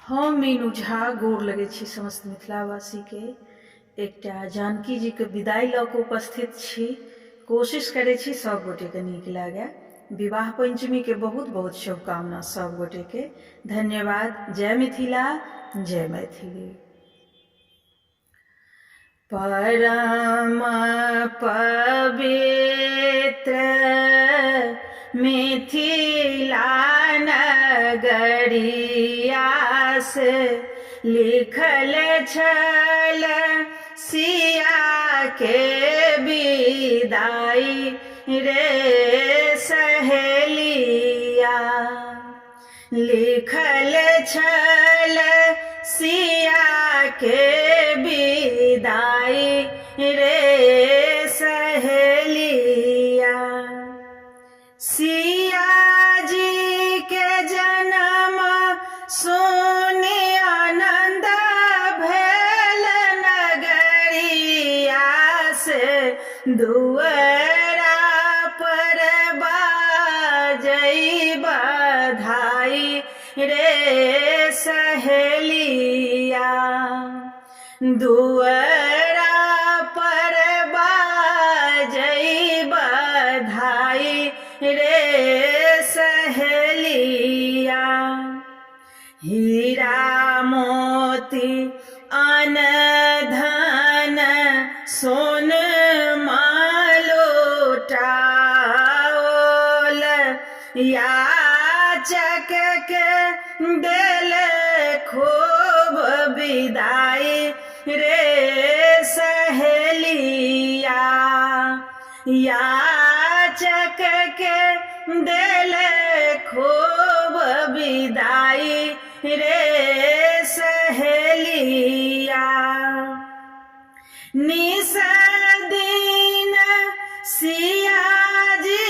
हम मीनू झा गोर लगे छी समस्त मिथिलावासी के। एकटा जानकी जी के विदाई लऽ कऽ उपस्थित छी। कोशिश करै छी सब गोटे के नीक लागे। विवाह पंचमी के बहुत बहुत शुभकामना सब गोटे के। धन्यवाद। जय मिथिला, जय मैथिली। परम पवित्र मिथिला नगरिया से लिखल छल सिया के विदाई रे सहेलिया। लिखल छल सिया के विदाई रे सहेलिया। सिया जी के जन्म सुनि आनंद भेल नगरिया से दुअरा पर बाजई बधाई रे सहेलिया। दुअरा पर बाजई बधाई रे सहेलिया। हीरा मोती अन धन सोन मालोटाओल याचक के देल खूब विदाई रे सहेलिया। याचक के देल खूब विदाई रे सहेलिया। निस दिन सिया जी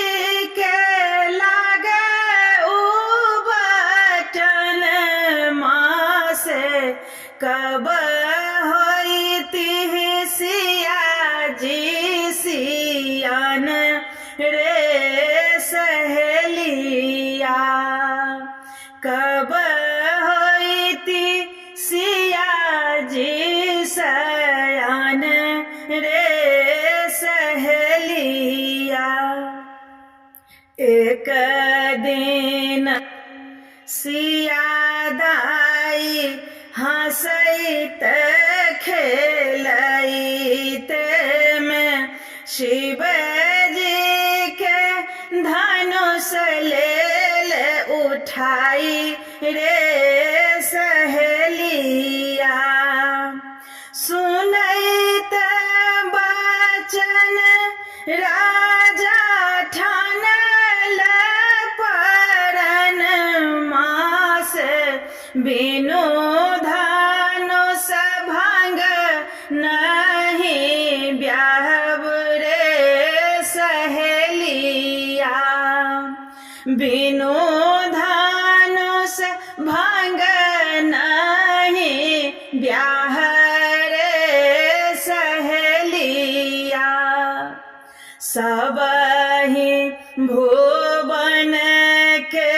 के लागे उबटन माँ से कब होइती सिया जी सियान रे सहेलिया। कब होइती सिया जी सयान रे सहेलिया। एक दिन सिया दाई हंसैत खेलैत में शिव जी के धनुष लेल उठाई रे सहेलिया। सुनैत बचन राजा ठानल परन माँ से बिनु धनुष भंग नहीं ब्याहब रे सहेलिया। बिनु धनुष भंग नहीं ब्याह रे सहेलिया। सबहि भुवन के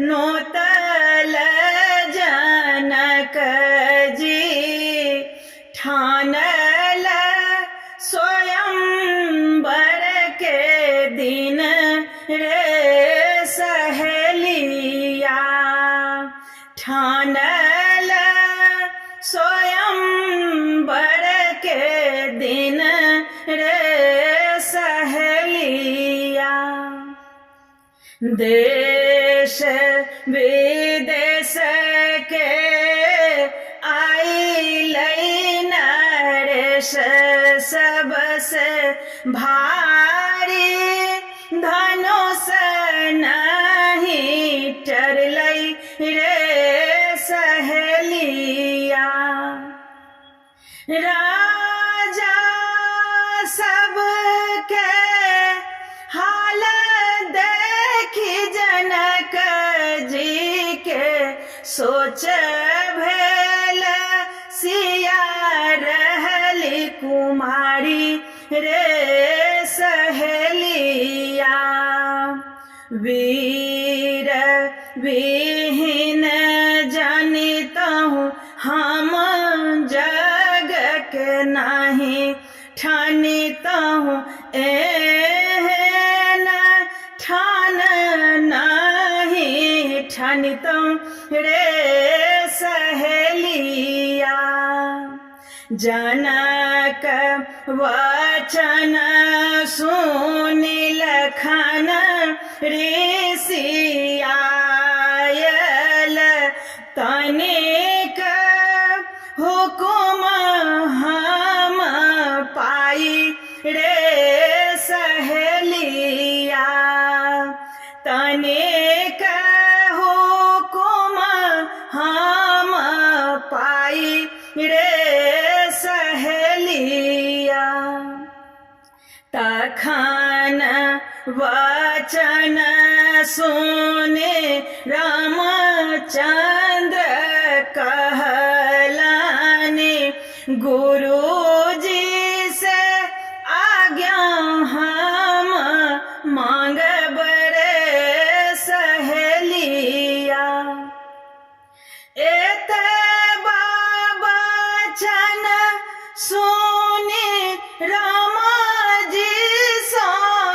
नोतल जनक जी ठानल स्वयंवर के दिन रे सहेलिया। ठानल स्वयंवर के दिन रे सहेलिया। देश विदेश के आइलै नरेश सबसे भारी धनुष नहीं टरलै रे सहेलिया। राजा सबके हाल देखी जनक जी के सोच भेल सिया रहली कुमारी रे सहेलिया। वीर विहीन जन रे सहेलिया। जनक वचन सुनि लखन ऋषि आयल, तनिक हुकुम हम पाई रे सहेलिया। तनिक हुकुम हम पाई रे सहेलिया। तखन वचन सुने रामचंद्र कहलाने, गुरुजी से आज्ञा हम मांगब रे सहेलिया। एते वचन सुने राम जी सो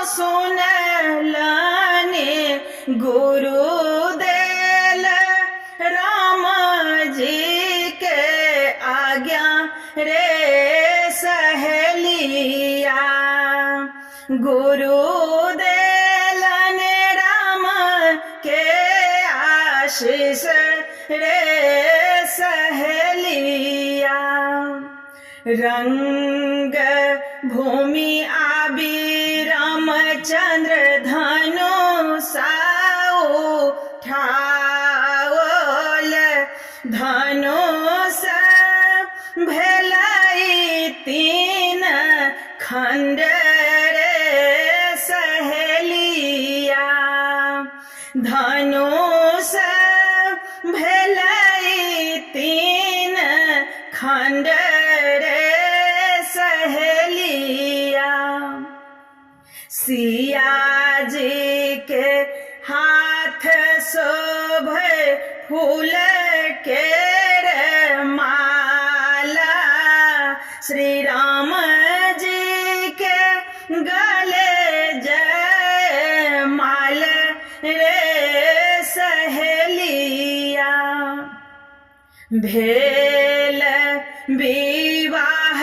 सुनलाने, गुरु देल राम जी के आज्ञा रे सहेलिया। गुरु देलन राम के आशीष रे सहेलिया। रंग भूमि आबि रामचंद्र धनुषा उठाओल, धनुष भेलै तीन खंड रे सहेलिया। धनुष भेलै तीन खंड रे सहेलिया। सिया जी के हाथ शोभे फूल के रे माला, श्री राम जी के गले जय माल रे सहेलिया। भेल विवाह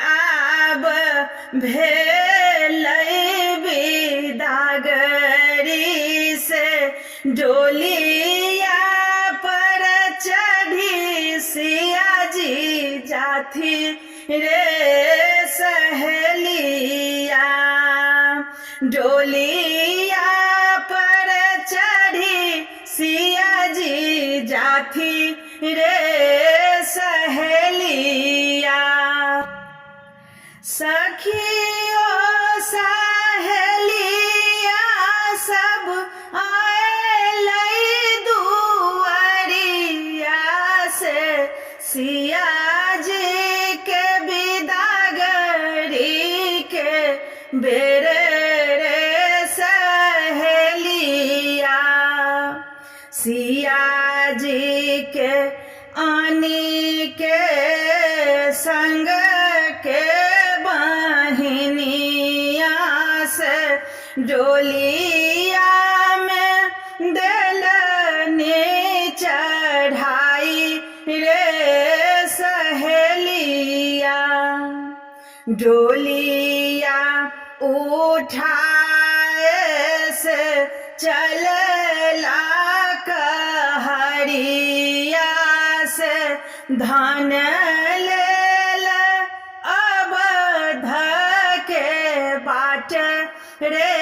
आब भेलै विदागरी से, डोलिया पर चढ़ी सिया जी जाथी रे सहेलिया। डोलिया पर चढ़ी सिया जी जाथी रे सहेलिया। सखियो सहेलिया सब आएलै दुआरिया से, सिया जी के विदागरी के बेर रे सहेलिया। सिया जी के आनी के संग के बहिनिया से, डोलिया में देलने चढ़ाई रे सहेलिया। डोलिया उठाए से चलला कहरिया से, धन लेला अवध के बाट रे